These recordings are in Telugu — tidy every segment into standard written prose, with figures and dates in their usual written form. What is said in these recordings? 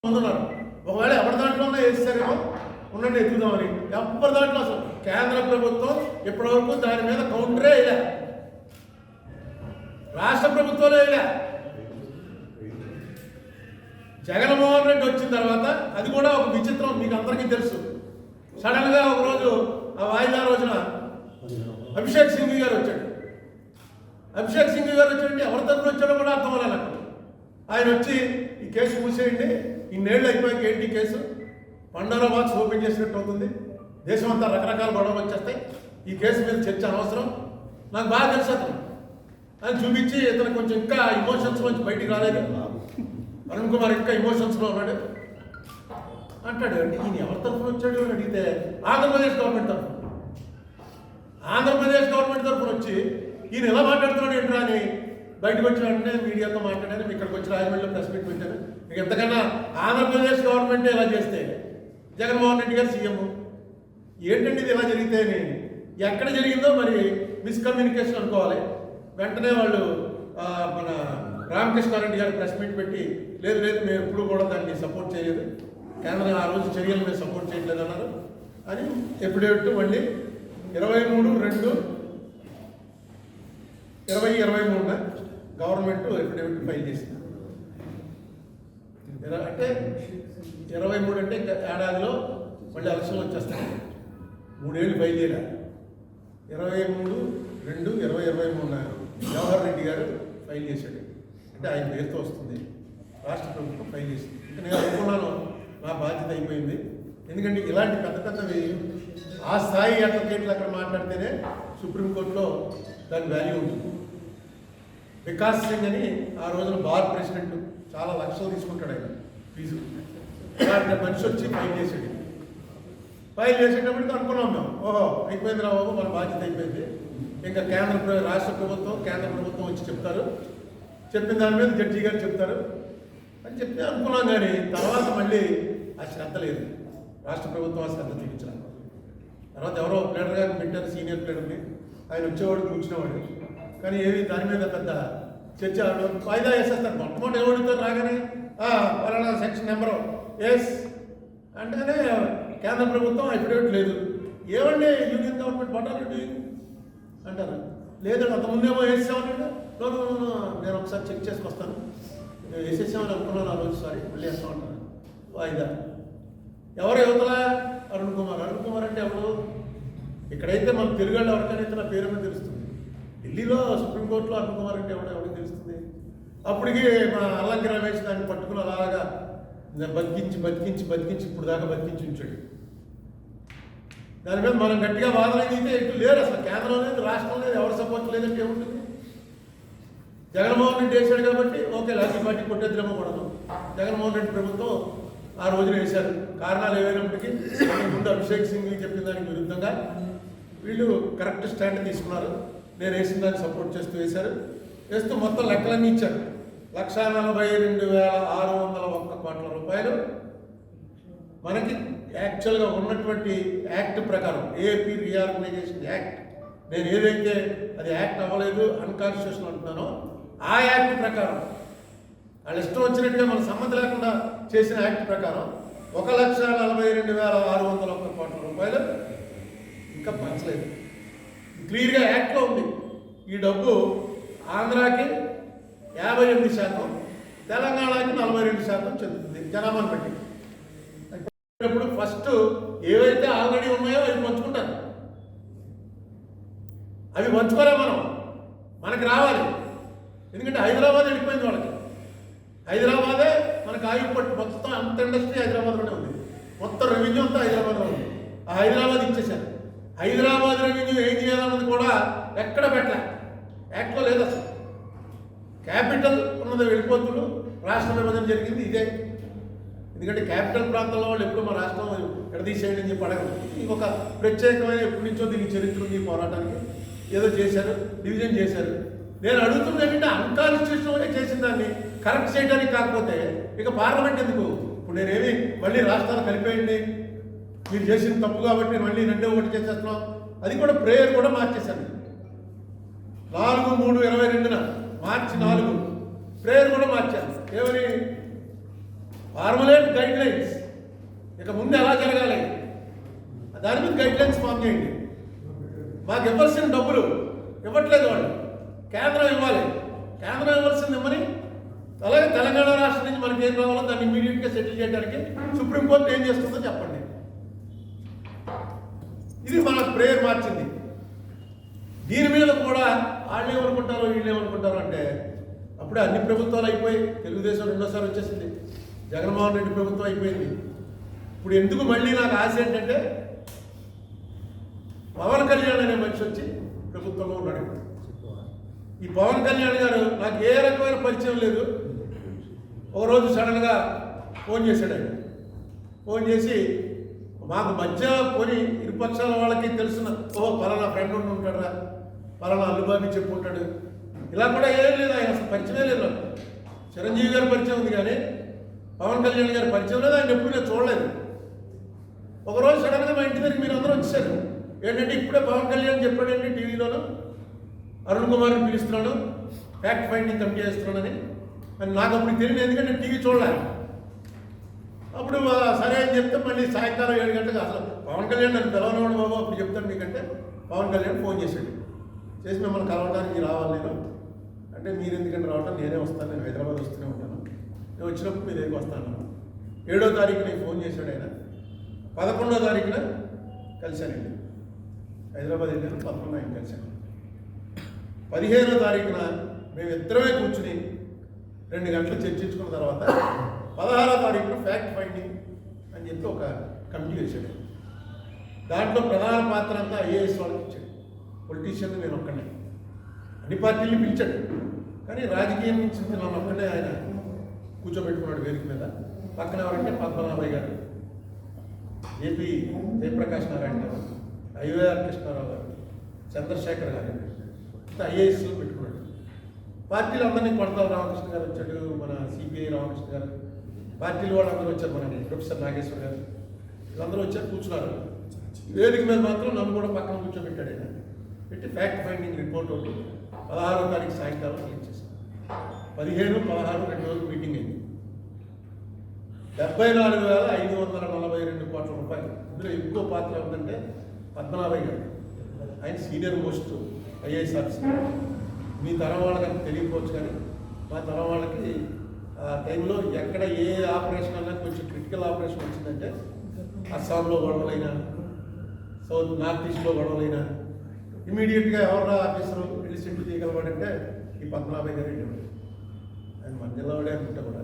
ఉన్నారు. ఒకవేళ ఎవరి దాంట్లోనే వేస్తారేమో ఉండండి ఎత్తుదామని. ఎవరి దాంట్లో అసలు కేంద్ర ప్రభుత్వం ఇప్పటివరకు దాని మీద కౌంటరే వేయలే, రాష్ట్ర ప్రభుత్వాలు వేయలే. జగన్మోహన్ రెడ్డి వచ్చిన తర్వాత అది కూడా ఒక విచిత్రం, మీకు అందరికీ తెలుసు. సడన్గా ఒకరోజు ఆ వాయిదా రోజున అభిషేక్ సింగ్ గారు వచ్చాడు. అభిషేక్ సింగ్ గారు వచ్చాడంటే ఎవరి తరఫున వచ్చాడో కూడా అర్థం అవ్వాలి నాకు. ఆయన వచ్చి ఈ కేసు మూసేయండి, ఇన్నేళ్ళు అయిపోయాక ఏంటి కేసు, పండోరా బాక్స్ ఓపెన్ చేసినట్టు అవుతుంది, దేశం అంతా రకరకాల గొడవలు వచ్చేస్తాయి, ఈ కేసు మీద చర్చ అనవసరం. నాకు బాగా తెలుసు అతను అని చూపించి ఇతను కొంచెం ఇంకా ఇమోషన్స్ నుంచి బయటికి రాలేదు. అరుణ్ కుమార్ ఇంకా ఇమోషన్స్లో ఉన్నాడు అంటాడు. అంటే ఈయన ఎవరి తరఫున వచ్చాడు అని అడిగితే ఆంధ్రప్రదేశ్ గవర్నమెంట్ తరఫున, ఆంధ్రప్రదేశ్ గవర్నమెంట్ తరఫున వచ్చి ఈయన ఎలా మాట్లాడుతున్నాడు ఏంట్రా అని బయటకు వచ్చిన వెంటనే మీడియాతో మాట్లాడాను. ఇక్కడికి వచ్చి రాజమండ్రిలో ప్రెస్ మీట్ పెట్టాను. ఇక ఎంతకన్నా ఆంధ్రప్రదేశ్ గవర్నమెంట్ ఇలా చేస్తే జగన్మోహన్ రెడ్డి గారు సీఎం ఏంటండి ఇది ఇలా జరిగితే అని ఎక్కడ జరిగిందో మరి మిస్కమ్యూనికేషన్ అనుకోవాలి. వెంటనే వాళ్ళు మన రామకృష్ణారెడ్డి గారు ప్రెస్ మీట్ పెట్టి లేదు లేదు మేము ఎప్పుడు కూడా దాన్ని సపోర్ట్ చేయలేదు, కేంద్రం ఆ రోజు చర్యలు మేము సపోర్ట్ చేయట్లేదు అన్నారు అని ఎఫిడేవిట్ మళ్ళీ 23/2/2023 గవర్నమెంట్ ఎఫిడేవిట్ ఫైల్ చేసింది. అంటే 23 అంటే ఇంకా ఏడాదిలో మళ్ళీ ఎలక్షన్లు వచ్చేస్తాయి. 3 ఏళ్ళు ఫైల్ చేయాలి. 23/2/2023 జవహర్ రెడ్డి గారు ఫైల్ చేశాడు. అంటే ఆయన పేరుతో వస్తుంది, రాష్ట్ర ప్రభుత్వం ఫైల్ చేసింది. ఇంకా నేను అనుకున్నాను నా బాధ్యత అయిపోయింది. ఎందుకంటే ఇలాంటి పెద్ద పెద్దవి ఆ స్థాయి అడ్వకేట్లు అక్కడ మాట్లాడితేనే సుప్రీంకోర్టులో దాని వాల్యూ ఉంటుంది. వికాస్ సింగ్ అని ఆ రోజున బార్ ప్రెసిడెంట్, చాలా లక్షలు తీసుకుంటాడు ఆయన ఫీజు. అలాంటి మనిషి వచ్చి ఫైల్ చేసాడు. ఫైల్ చేసేటప్పటికి అనుకున్నాం మేము, ఓహో అయిపోయింది రా బాబు, మన బాధ్యత అయిపోయింది. ఇంకా రాష్ట్ర ప్రభుత్వం కేంద్ర ప్రభుత్వం వచ్చి చెప్తారు, చెప్పిన దాని మీద జడ్జి గారు చెప్తారు అని చెప్పి అనుకున్నాం. కానీ తర్వాత మళ్ళీ ఆ శ్రద్ధ లేదు, రాష్ట్ర ప్రభుత్వం ఆ శ్రద్ధ చూపించాలి. తర్వాత ఎవరో ప్లేడర్ గారిని పెట్టారు, సీనియర్ ప్లేడర్ని, ఆయన వచ్చేవాడు కూర్చునేవాడు. కానీ ఏవి దాని మీద పెద్ద చర్చ వాయిదా వేసేస్తారు. మొట్టమొదటి ఎవడుతారు రాగానే పలానా సెక్షన్ నెంబరు ఎస్ అంటేనే కేంద్ర ప్రభుత్వం ఎఫిడేవిట్ లేదు. ఏమండి యూనియన్ గవర్నమెంట్ పట్టాలి అంటారు. లేదండి అంతకుముందేమో వేసేసామనండి. నేను ఒకసారి చెక్ చేసుకొస్తాను, నేను వేసేసామని అనుకున్నాను ఆ రోజు, సారీ మళ్ళీ వేస్తామంటాను వాయిదా. ఎవరు యువతలా అరుణ్ కుమార్. అరుణ్ కుమార్ అంటే ఎవరు? ఇక్కడైతే మన తెలుగుళ్ళు ఎవరికైనా నా పేరు మీద తెలుస్తుంది. ఢిల్లీలో సుప్రీంకోర్టులో అరుణ్ కుమార్ అంటే ఎవరికి తెలుస్తుంది? అప్పటికి మా అల్లంకి రమేష్ దాన్ని పట్టుకుని అలాగా బతికించి ఇప్పుడు దాకా బతికించి ఉంచాడు. దాని మీద మనం గట్టిగా వాదన అయితే ఎటు లేరు. అసలు కేంద్రం లేదు, రాష్ట్రం లేదు, ఎవరు సపోర్ట్ లేదంటే ఏముంటుంది? జగన్మోహన్ రెడ్డి వేశాడు కాబట్టి ఓకే లాఠీ పార్టీ కొట్టేద్రేమో కూడదు. జగన్మోహన్ రెడ్డి ప్రభుత్వం ఆ రోజున వేశారు. కారణాలు ఏవైనప్పటికీ ముందు అభిషేక్ సింగ్ చెప్పిన దానికి విరుద్ధంగా వీళ్ళు కరెక్ట్ స్టాండ్ తీసుకున్నారు. నేను వేసిన దాన్ని సపోర్ట్ చేస్తూ వేశారు. వేస్తూ మొత్తం లెక్కలన్నీ ఇచ్చారు. 1,42,601 కోట్ల రూపాయలు మనకి యాక్చువల్గా ఉన్నటువంటి యాక్ట్ ప్రకారం, ఏపీ రీఆర్గనైజేషన్ యాక్ట్, నేను ఏదైతే అది యాక్ట్ అవ్వలేదు అన్కాన్స్టిట్యూషన్ అంటున్నానో ఆ యాక్ట్ ప్రకారం వాళ్ళు ఇష్టం వచ్చినట్టుగా మన సంబంధం లేకుండా చేసిన యాక్ట్ ప్రకారం 1,42,601 కోట్ల రూపాయలు ఇంకా పంచలేదు. క్లియర్గా యాక్ట్లో ఉంది. ఈ డబ్బు ఆంధ్రాకి 58%, తెలంగాణకి 42% చెందుతుంది జనాభాను బట్టి. ఇప్పుడు ఫస్ట్ ఏవైతే ఆల్రెడీ ఉన్నాయో అవి పంచుకుంటారు. అవి పంచుకోలే మనకి రావాలి. ఎందుకంటే హైదరాబాద్ వెళ్ళిపోయింది వాళ్ళకి. హైదరాబాదే మనకు ఆగిపట్టు, మొత్తం అంత ఇండస్ట్రీ హైదరాబాద్లోనే ఉంది, మొత్తం రెవెన్యూ అంతా హైదరాబాద్లో ఉంది. ఆ హైదరాబాద్ ఇచ్చేసారు. హైదరాబాద్ రెవెన్యూ ఏం చేయాలన్నది కూడా ఎక్కడ పెట్టలే, యాక్ట్లో లేదు అసలు. క్యాపిటల్ ఉన్నది వెళ్ళిపోతుడు, రాష్ట్ర విభజన జరిగింది ఇదే. ఎందుకంటే క్యాపిటల్ ప్రాంతంలో వాళ్ళు ఎప్పుడు మా రాష్ట్రం ఎడదీసేయండి అని చెప్పి అడగదు. ఇంకొక ప్రత్యేకమైన ఎప్పటి నుంచో దీనికి చరిత్ర ఉంది, పోరాటానికి ఏదో చేశారు, డివిజన్ చేశారు. నేను అడుగుతున్నది ఏంటంటే అన్కాన్స్టిట్యూషనల్గా చేసిన దాన్ని కరెక్ట్ చేయడానికి కాకపోతే ఇక పార్లమెంట్ ఎందుకు? ఇప్పుడు నేనేమి మళ్ళీ రాష్ట్రాలు కలిపేయండి, మీరు చేసిన తప్పు కాబట్టి మళ్ళీ 2-1 చేసేస్తున్నాం. అది కూడా ప్రేయర్ కూడా మార్చేశాను. 4/3/22 మార్చి 4 ప్రేయర్ కూడా మార్చాను. ఏమని ఫార్ములేట్ గైడ్ లైన్స్, ఇక ముందు ఎలా జరగాలి దాని మీద గైడ్ లైన్స్ ఫామ్ చేయండి. మాకు ఇవ్వాల్సిన డబ్బులు ఇవ్వట్లేదు వాళ్ళు, కేంద్రం ఇవ్వాలి, కేంద్రం ఇవ్వాల్సింది ఇవ్వని. అలాగే తెలంగాణ రాష్ట్రం నుంచి మనకి ఏం రావాలో దాన్ని ఇమీడియట్గా సెటిల్ చేయడానికి సుప్రీంకోర్టు ఏం చేస్తుందో చెప్పండి. ఇది మన ప్రేయర్ మార్చింది. దీని మీద కూడా వాళ్ళు ఏమనుకుంటారో వీళ్ళు ఏమనుకుంటారో అంటే అప్పుడే అన్ని ప్రభుత్వాలు అయిపోయి, తెలుగుదేశం రెండోసారి వచ్చేసింది, జగన్మోహన్ రెడ్డి ప్రభుత్వం అయిపోయింది. ఇప్పుడు ఎందుకు మళ్ళీ నాకు ఆశ ఏంటంటే పవన్ కళ్యాణ్ అనే మనిషి వచ్చి ప్రభుత్వంలో ఉన్నాడు. ఈ పవన్ కళ్యాణ్ గారు నాకు ఏ రకమైన పరిచయం లేదు. ఒకరోజు సడన్గా ఫోన్ చేశాడు. ఆయన ఫోన్ చేసి మాకు మధ్య పోని ఇరుపక్షాల వాళ్ళకి తెలిసిన పలానా ఫ్రెండ్ ఉంటాడా, పలానా అల్లుబాబి చెప్పుకుంటాడు, ఇలా కూడా ఏం లేదు. ఆయన అసలు పరిచయమే లేదు. నాకు చిరంజీవి గారి పరిచయం ఉంది కానీ పవన్ కళ్యాణ్ గారి పరిచయం లేదు. ఆయన ఎప్పుడు నేను చూడలేదు. ఒకరోజు సడన్గా మా ఇంటి దగ్గరికి మీరు అందరూ వచ్చేసారు. ఏంటంటే ఇప్పుడే పవన్ కళ్యాణ్ చెప్పాడండి టీవీలోనూ అరుణ్ కుమార్ని పిలుస్తున్నాడు, ఫ్యాక్ట్ ఫైండింగ్ కమిటీ చేస్తున్నాడని. అని నాకు అప్పుడు తెలియదు, ఎందుకంటే నేను టీవీ చూడలేదు. అప్పుడు సరే అని చెప్తే మళ్ళీ సాయంకాలం 7 గంటలకు అసలు పవన్ కళ్యాణ్ నన్ను పిలవనివాడు బాబు, అప్పుడు చెప్తాను మీకంటే పవన్ కళ్యాణ్ ఫోన్ చేశాడు. చేసి మిమ్మల్ని కలవడానికి రావాలి నేను అంటే, మీరు ఎందుకంటే రావటం, నేనే వస్తాను, నేను హైదరాబాద్ వస్తూనే ఉంటాను, నేను వచ్చినప్పుడు మీ దగ్గరికి వస్తాను. 7వ తారీఖున ఫోన్ చేశాడు ఆయన. 11వ తారీఖున కలిశానండి, హైదరాబాద్ వెళ్ళాను. 11వ ఆయన కలిశాను. 15వ తారీఖున మేమిద్దరమే కూర్చుని 2 గంటలు చర్చించుకున్న తర్వాత 16వ తారీఖున ఫ్యాక్ట్ ఫైండింగ్ అని చెప్పి ఒక కమిటీ వేసాడు. దాంట్లో ప్రధాన పాత్ర అంతా ఐఏఎస్ వాళ్ళకి ఇచ్చాడు. పొలిటీషియన్ నేను ఒక్కడే, అన్ని పార్టీలు పిలిచాడు, కానీ రాజకీయం నుంచి నన్ను ఒక్కడే ఆయన కూర్చోబెట్టుకున్నాడు వేదిక మీద. పక్కన ఎవరంటే పద్మనాభయ్య గారు, ఏపీ జయప్రకాష్ నారాయణ గారు, ఐవైఆర్ కృష్ణారావు గారు, చంద్రశేఖర్ గారు, ఇంత ఐఏఎస్లో పెట్టుకున్నాడు. పార్టీలు అందరినీ కొడతారు. రామకృష్ణ గారు వచ్చాడు, మన సిపిఐ రామకృష్ణ గారు, పార్టీలు వాళ్ళందరూ వచ్చారు, మన ప్రొఫెసర్ నాగేశ్వర గారు, వీళ్ళందరూ వచ్చారు, కూర్చున్నారు. వేదిక మీద మాత్రం నన్ను కూడా పక్కన కూర్చోబెట్టాడు. ఆయన పెట్టి ఫ్యాక్ట్ ఫైండింగ్ రిపోర్ట్ ఒకటి 16వ తారీఖు సాయంకాలం రిలీజ్ చేశాను. 15, 16 2 రోజులు మీటింగ్ అయింది. 74,542 కోట్ల రూపాయలు. ఇందులో ఎక్కువ పాత్ర ఉందంటే పద్మనాభయ్య గారు. ఆయన సీనియర్ మోస్ట్ ఐఏఎస్ ఆఫీసర్. మీ తరం వాళ్ళకి తెలియకపోవచ్చు, కానీ మా తరం వాళ్ళకి ఆ టైంలో ఎక్కడ ఏ ఆపరేషన్ అన్నా కొంచెం క్రిటికల్ ఆపరేషన్ వచ్చిందంటే, అస్సాంలో గొడవలైనా, నార్త్ ఈస్ట్లో గొడవలైనా ఇమీడియట్గా ఎవరు ఆఫీసర్ వెళ్ళి సెటిల్ చేయగలవాడంటే ఈ పద్మనాభయ్య గారు. ఆయన మన జిల్లావాడే అనుకుంటే కూడా.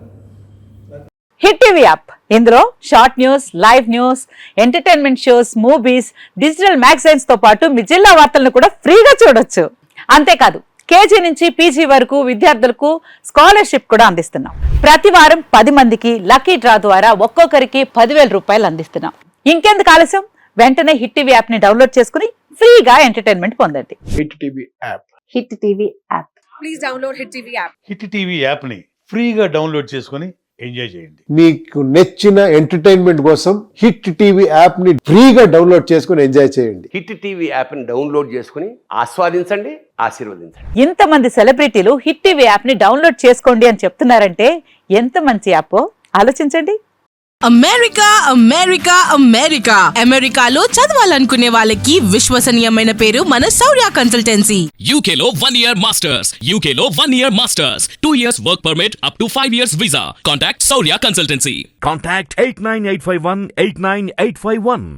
హిట్ టీవీ యాప్, ఇందులో short news, live news, entertainment shows, movies, digital magazines తో పాటు మీ జిల్లా వార్తలను కూడా ఫ్రీగా చూడొచ్చు. అంతేకాదు కేజీ నుంచి పీజీ వరకు విద్యార్థులకు స్కాలర్షిప్ కూడా అందిస్తున్నాం. ప్రతి వారం 10 మందికి లక్కీ డ్రా ద్వారా ఒక్కొక్కరికి 10,000 రూపాయలు అందిస్తున్నాం. ఇంకెందుకు ఆలస్యం, వెంటనే హిట్ టీవీ యాప్ ని డౌన్లోడ్ చేసుకుని ఫ్రీగా ఎంటర్టైన్మెంట్ పొందండి. Hit TV app. Hit TV app. Please download hit TV app. Hit TV app ని ఫ్రీగా డౌన్లోడ్ చేసుకుని ఎంజాయ్ చేయండి. మీకు నచ్చిన ఎంటర్టైన్మెంట్ కోసం హిట్ టీవీ యాప్ ని ఫ్రీగా డౌన్లోడ్ చేసుకుని ఎంజాయ్ చేయండి. హిట్ టీవీ యాప్ ని డౌన్లోడ్ చేసుకుని ఆస్వాదించండి, ఆశీర్వదించండి. ఇంతమంది సెలబ్రిటీలు హిట్ టీవీ యాప్ ని డౌన్లోడ్ చేసుకోండి అని చెప్తున్నారంటే ఎంత మంచి యాప్ ఆలోచించండి. అమెరికా అమెరికా అమెరికా అమెరికాలో చదవాలనుకునే వాళ్ళకి విశ్వసనీయమైన పేరు మన శౌర్య కన్సల్టెన్సీ. UK లో 1 year masters. UK లో 1 year masters. 2 years work permit up to 5 years visa. Contact Saurya Consultancy. Contact 89851 89851.